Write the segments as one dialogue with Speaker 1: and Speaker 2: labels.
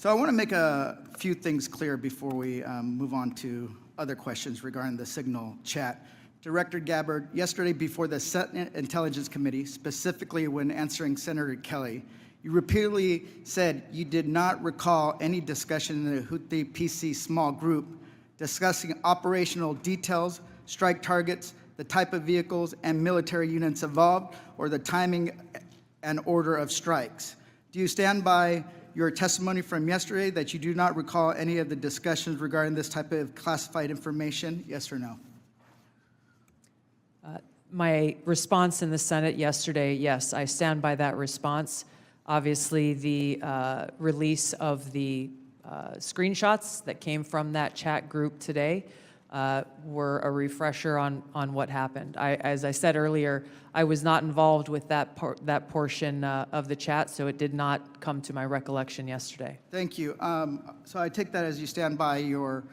Speaker 1: So I want to make a few things clear before we move on to other questions regarding the Signal chat. Director Gabbard, yesterday before the Senate Intelligence Committee, specifically when answering Senator Kelly, you repeatedly said you did not recall any discussion in the Houthi PC small group discussing operational details, strike targets, the type of vehicles and military units involved, or the timing and order of strikes. Do you stand by your testimony from yesterday that you do not recall any of the discussions regarding this type of classified information? Yes or no?
Speaker 2: My response in the Senate yesterday, yes, I stand by that response. Obviously, the release of the screenshots that came from that chat group today were a refresher on what happened. As I said earlier, I was not involved with that portion of the chat, so it did not come to my recollection yesterday.
Speaker 1: Thank you. So I take that as you stand by your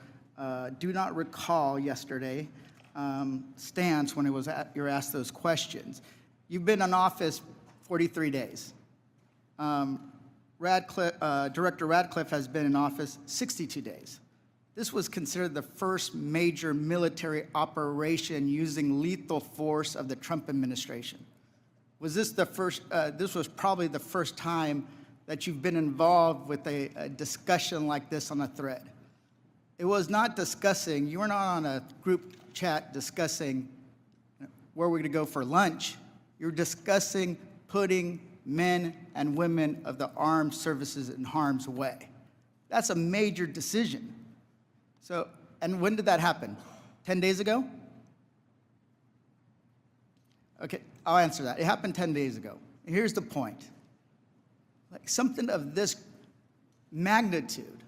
Speaker 1: do not recall yesterday stance when you were asked those questions. You've been in office 43 days. Director Radcliffe has been in office 62 days. This was considered the first major military operation using lethal force of the Trump administration. Was this the first, this was probably the first time that you've been involved with a discussion like this on a thread. It was not discussing, you were not on a group chat discussing where we're gonna go for lunch. You're discussing putting men and women of the armed services in harm's way. That's a major decision. So, and when did that happen? 10 days ago? Okay, I'll answer that. It happened 10 days ago. And here's the point. Like something of this magnitude,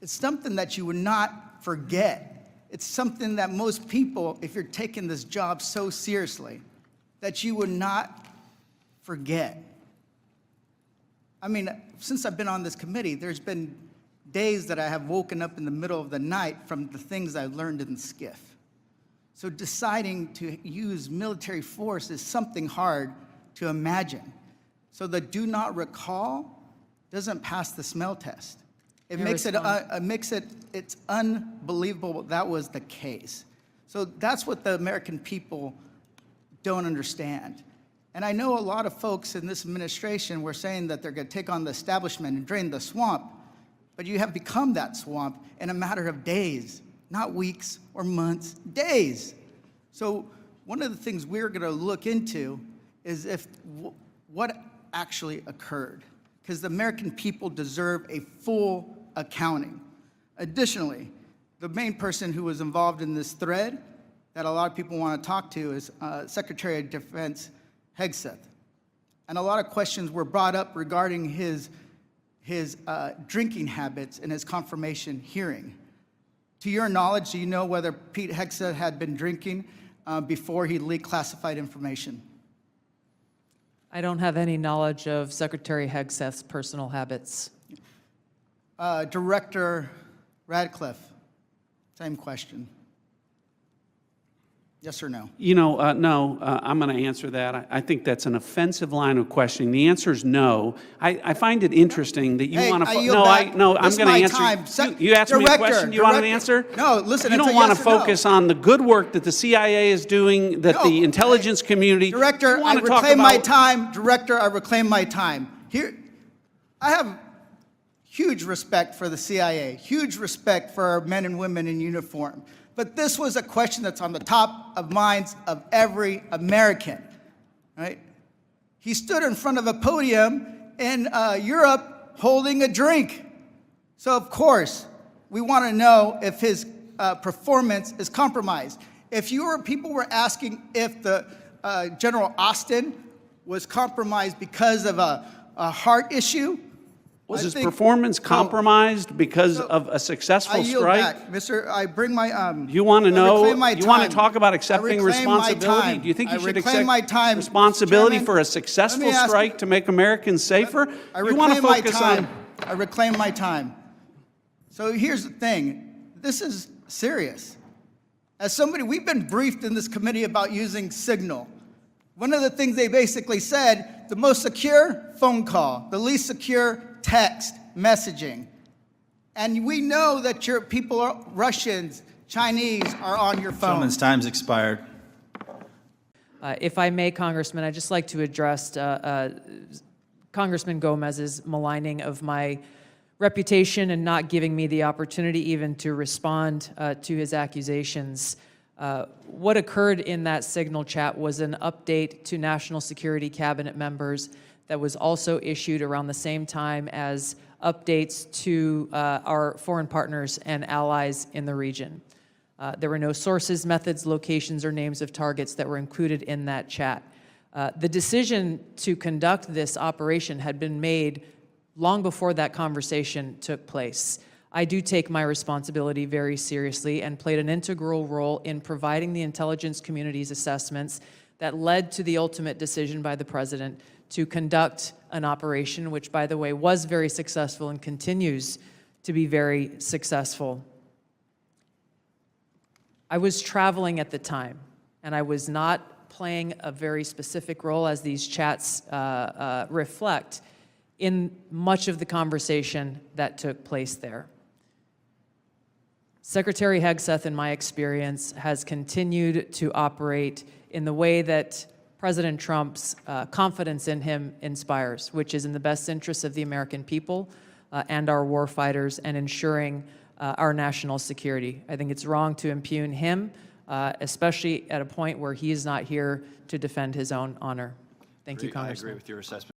Speaker 1: it's something that you would not forget. It's something that most people, if you're taking this job so seriously, that you would not forget. I mean, since I've been on this committee, there's been days that I have woken up in the middle of the night from the things I learned in the SCIF. So deciding to use military force is something hard to imagine. So the do not recall doesn't pass the smell test. It makes it's unbelievable that was the case. So that's what the American people don't understand. And I know a lot of folks in this administration were saying that they're going to take on the establishment and drain the swamp, but you have become that swamp in a matter of days, not weeks or months, days. So one of the things we're going to look into is what actually occurred, because the American people deserve a full accounting. Additionally, the main person who was involved in this thread that a lot of people want to talk to is Secretary of Defense Hegseth. And a lot of questions were brought up regarding his drinking habits in his confirmation hearing. To your knowledge, do you know whether Pete Hegseth had been drinking before he leaked classified information?
Speaker 2: I don't have any knowledge of Secretary Hegseth's personal habits.
Speaker 1: Director Radcliffe, same question. Yes or no?
Speaker 3: You know, no, I'm going to answer that. I think that's an offensive line of questioning. The answer is no. I find it interesting that you want to. I'm going to answer. You asked me a question. Do you want an answer?
Speaker 1: No, listen.
Speaker 3: You don't want to focus on the good work that the CIA is doing, that the intelligence community.
Speaker 1: Director, I reclaim my time. Director, I reclaim my time. Here, I have huge respect for the CIA, huge respect for our men and women in uniform. But this was a question that's on the top of minds of every American, right? He stood in front of a podium in Europe holding a drink. So of course, we want to know if his performance is compromised. If people were asking if the General Austin was compromised because of a heart issue,
Speaker 3: was his performance compromised because of a successful strike?
Speaker 1: I yield back. Mr. I bring my...
Speaker 3: You want to know, you want to talk about accepting responsibility? Do you think you should accept responsibility for a successful strike to make Americans safer? You want to focus on...
Speaker 1: I reclaim my time. So here's the thing. This is serious. As somebody, we've been briefed in this committee about using Signal. One of the things they basically said, the most secure phone call, the least secure text messaging. And we know that your people are Russians, Chinese are on your phone.
Speaker 4: Gentleman's time's expired.
Speaker 2: If I may, Congressman, I'd just like to address Congressman Gomez's maligning of my reputation and not giving me the opportunity even to respond to his accusations. What occurred in that Signal chat was an update to National Security Cabinet members that was also issued around the same time as updates to our foreign partners and allies in the region. There were no sources, methods, locations, or names of targets that were included in that chat. The decision to conduct this operation had been made long before that conversation took place. I do take my responsibility very seriously and played an integral role in providing the intelligence community's assessments that led to the ultimate decision by the President to conduct an operation, which, by the way, was very successful and continues to be very successful. I was traveling at the time, and I was not playing a very specific role, as these chats reflect, in much of the conversation that took place there. Secretary Hegseth, in my experience, has continued to operate in the way that President Trump's confidence in him inspires, which is in the best interests of the American people and our war fighters and ensuring our national security. I think it's wrong to impugn him, especially at a point where he is not here to defend his own honor. Thank you, Congressman.
Speaker 4: I agree with your assessment.